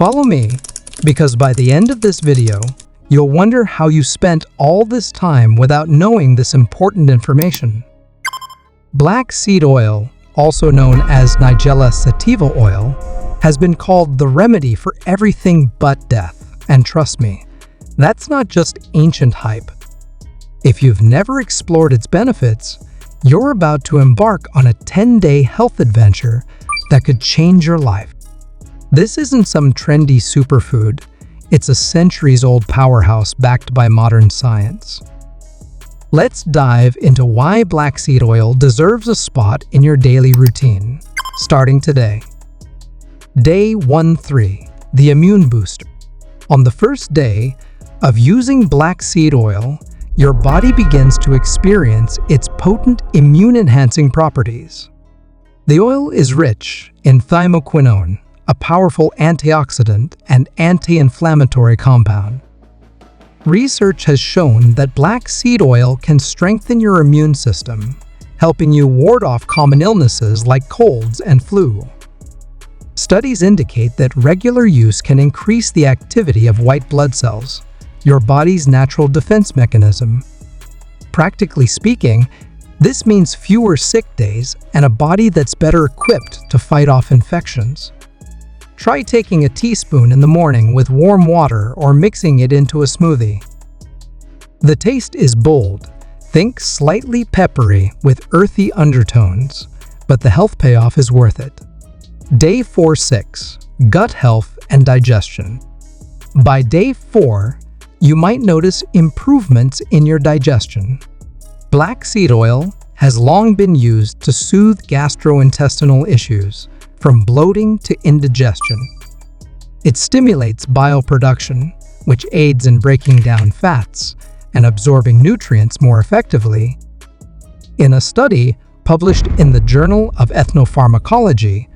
Follow me, because by the end of this video, you'll wonder how you spent all this time without knowing this important information. Black seed oil, also known as Nigella sativa oil, has been called the remedy for everything but death. And trust me, that's not just ancient hype. If you've never explored its benefits, you're about to embark on a 10-day health adventure that could change your life. This isn't some trendy superfood. It's a centuries-old powerhouse backed by modern science. Let's dive into why black seed oil deserves a spot in your daily routine, starting today. Day 13, the immune booster. On the first day of using black seed oil, your body begins to experience its potent immune-enhancing properties. The oil is rich in thymoquinone, a powerful antioxidant and anti-inflammatory compound. Research has shown that black seed oil can strengthen your immune system, helping you ward off common illnesses like colds and flu. Studies indicate that regular use can increase the activity of white blood cells, your body's natural defense mechanism. Practically speaking, this means fewer sick days and a body that's better equipped to fight off infections. Try taking a teaspoon in the morning with warm water or mixing it into a smoothie. The taste is bold. Think slightly peppery with earthy undertones, but the health payoff is worth it. Day 46, gut health and digestion. By day 4, you might notice improvements in your digestion. Black seed oil has long been used to soothe gastrointestinal issues, from bloating to indigestion. It stimulates bile production, which aids in breaking down fats and absorbing nutrients more effectively. In a study published in the Journal of Ethnopharmacology,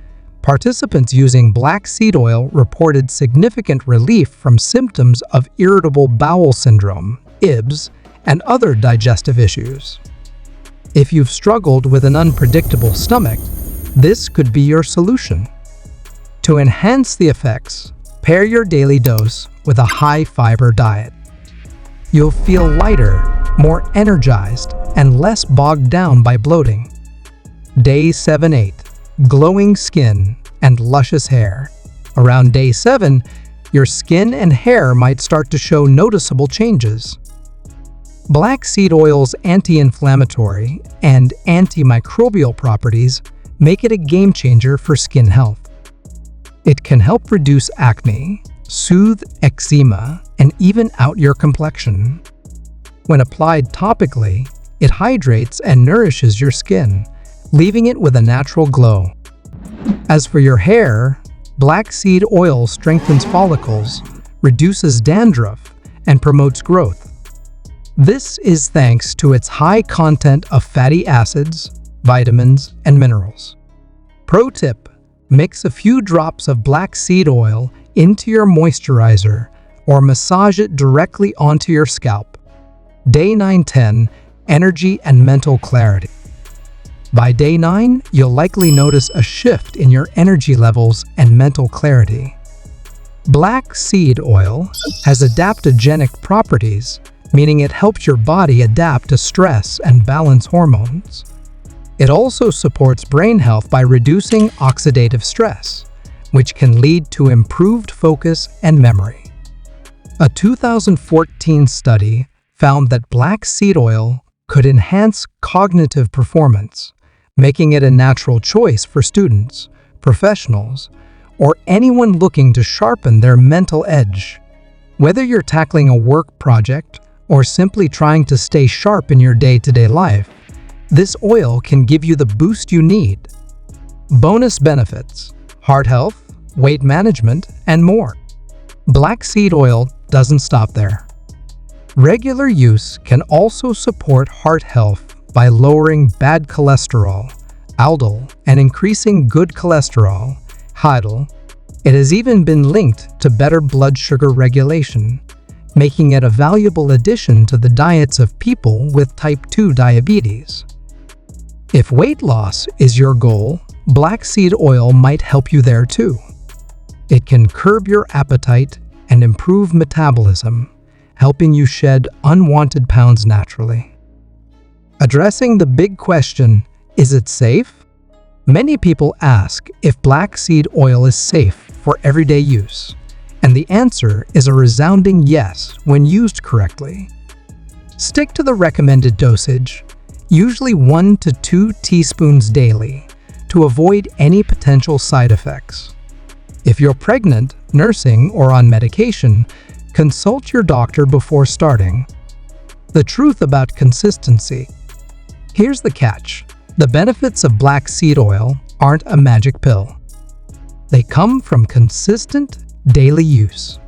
participants using black seed oil reported significant relief from symptoms of irritable bowel syndrome, IBS, and other digestive issues. If you've struggled with an unpredictable stomach, this could be your solution. To enhance the effects, pair your daily dose with a high-fiber diet. You'll feel lighter, more energized, and less bogged down by bloating. Day 7-8, glowing skin and luscious hair. Around day 7, your skin and hair might start to show noticeable changes. Black seed oil's anti-inflammatory and antimicrobial properties make it a game-changer for skin health. It can help reduce acne, soothe eczema, and even out your complexion. When applied topically, it hydrates and nourishes your skin, leaving it with a natural glow. As for your hair, black seed oil strengthens follicles, reduces dandruff, and promotes growth. This is thanks to its high content of fatty acids, vitamins, and minerals. Pro tip: mix a few drops of black seed oil into your moisturizer or massage it directly onto your scalp. Day 9-10, energy and mental clarity. By day 9, you'll likely notice a shift in your energy levels and mental clarity. Black seed oil has adaptogenic properties, meaning it helps your body adapt to stress and balance hormones. It also supports brain health by reducing oxidative stress, which can lead to improved focus and memory. A 2014 study found that black seed oil could enhance cognitive performance, making it a natural choice for students, professionals, or anyone looking to sharpen their mental edge. Whether you're tackling a work project or simply trying to stay sharp in your day-to-day life, this oil can give you the boost you need. Bonus benefits: heart health, weight management, and more. Black seed oil doesn't stop there. Regular use can also support heart health by lowering bad cholesterol, LDL, and increasing good cholesterol, HDL. It has even been linked to better blood sugar regulation, making it a valuable addition to the diets of people with type 2 diabetes. If weight loss is your goal, black seed oil might help you there too. It can curb your appetite and improve metabolism, helping you shed unwanted pounds naturally. Addressing the big question, is it safe? Many people ask if black seed oil is safe for everyday use, and the answer is a resounding yes when used correctly. Stick to the recommended dosage, usually 1 to 2 teaspoons daily, to avoid any potential side effects. If you're pregnant, nursing, or on medication, consult your doctor before starting. The truth about consistency. Here's the catch. The benefits of black seed oil aren't a magic pill. They come from consistent, daily use.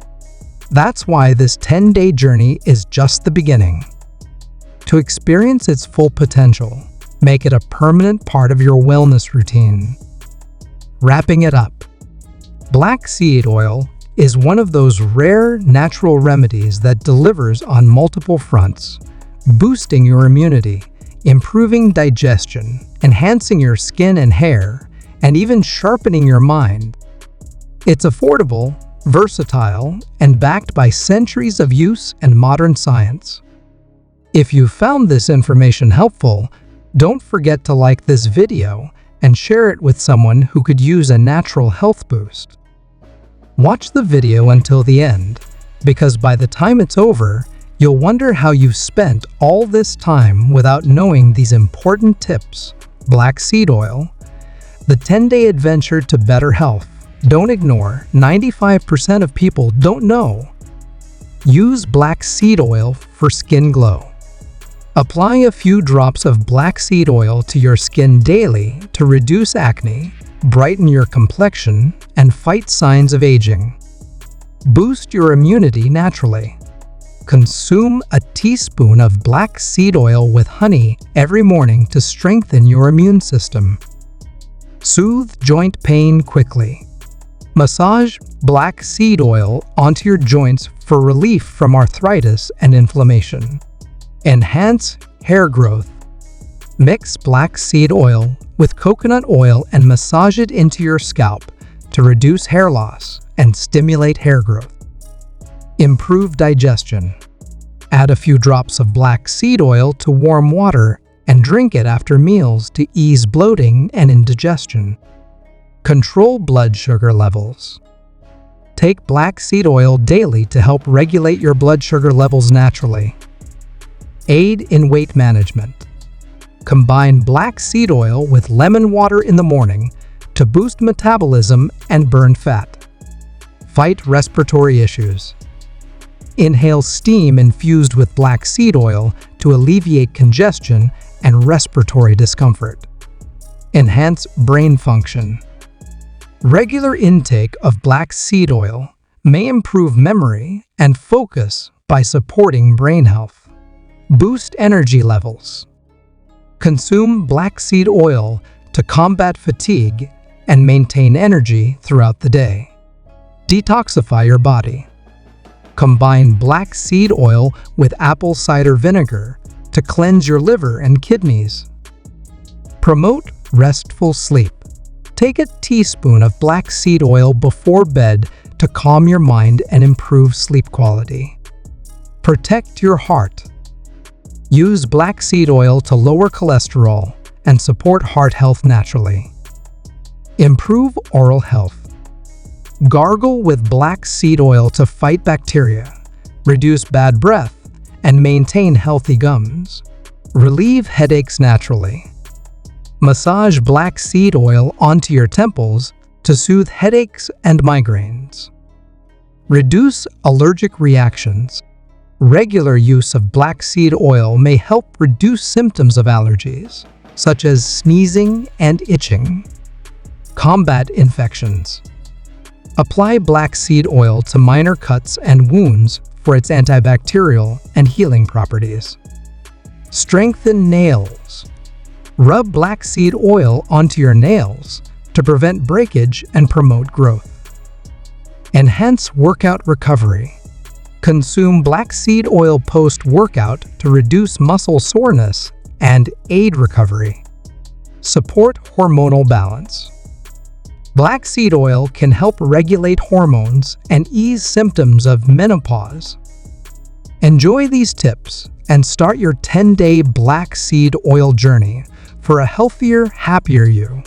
That's why this 10-day journey is just the beginning. To experience its full potential, make it a permanent part of your wellness routine. Wrapping it up. Black seed oil is one of those rare natural remedies that delivers on multiple fronts, boosting your immunity, improving digestion, enhancing your skin and hair, and even sharpening your mind. It's affordable, versatile, and backed by centuries of use and modern science. If you found this information helpful, don't forget to like this video and share it with someone who could use a natural health boost. Watch the video until the end, because by the time it's over, you'll wonder how you've spent all this time without knowing these important tips. Black seed oil, the 10-day adventure to better health. Don't ignore, 95% of people don't know. Use black seed oil for skin glow. Apply a few drops of black seed oil to your skin daily to reduce acne, brighten your complexion, and fight signs of aging. Boost your immunity naturally. Consume a teaspoon of black seed oil with honey every morning to strengthen your immune system. Soothe joint pain quickly. Massage black seed oil onto your joints for relief from arthritis and inflammation. Enhance hair growth. Mix black seed oil with coconut oil and massage it into your scalp to reduce hair loss and stimulate hair growth. Improve digestion. Add a few drops of black seed oil to warm water and drink it after meals to ease bloating and indigestion. Control blood sugar levels. Take black seed oil daily to help regulate your blood sugar levels naturally. Aid in weight management. Combine black seed oil with lemon water in the morning to boost metabolism and burn fat. Fight respiratory issues. Inhale steam infused with black seed oil to alleviate congestion and respiratory discomfort. Enhance brain function. Regular intake of black seed oil may improve memory and focus by supporting brain health. Boost energy levels. Consume black seed oil to combat fatigue and maintain energy throughout the day. Detoxify your body. Combine black seed oil with apple cider vinegar to cleanse your liver and kidneys. Promote restful sleep. Take a teaspoon of black seed oil before bed to calm your mind and improve sleep quality. Protect your heart. Use black seed oil to lower cholesterol and support heart health naturally. Improve oral health. Gargle with black seed oil to fight bacteria, reduce bad breath, and maintain healthy gums. Relieve headaches naturally. Massage black seed oil onto your temples to soothe headaches and migraines. Reduce allergic reactions. Regular use of black seed oil may help reduce symptoms of allergies, such as sneezing and itching. Combat infections. Apply black seed oil to minor cuts and wounds for its antibacterial and healing properties. Strengthen nails. Rub black seed oil onto your nails to prevent breakage and promote growth. Enhance workout recovery. Consume black seed oil post-workout to reduce muscle soreness and aid recovery. Support hormonal balance. Black seed oil can help regulate hormones and ease symptoms of menopause. Enjoy these tips and start your 10-day black seed oil journey for a healthier, happier you.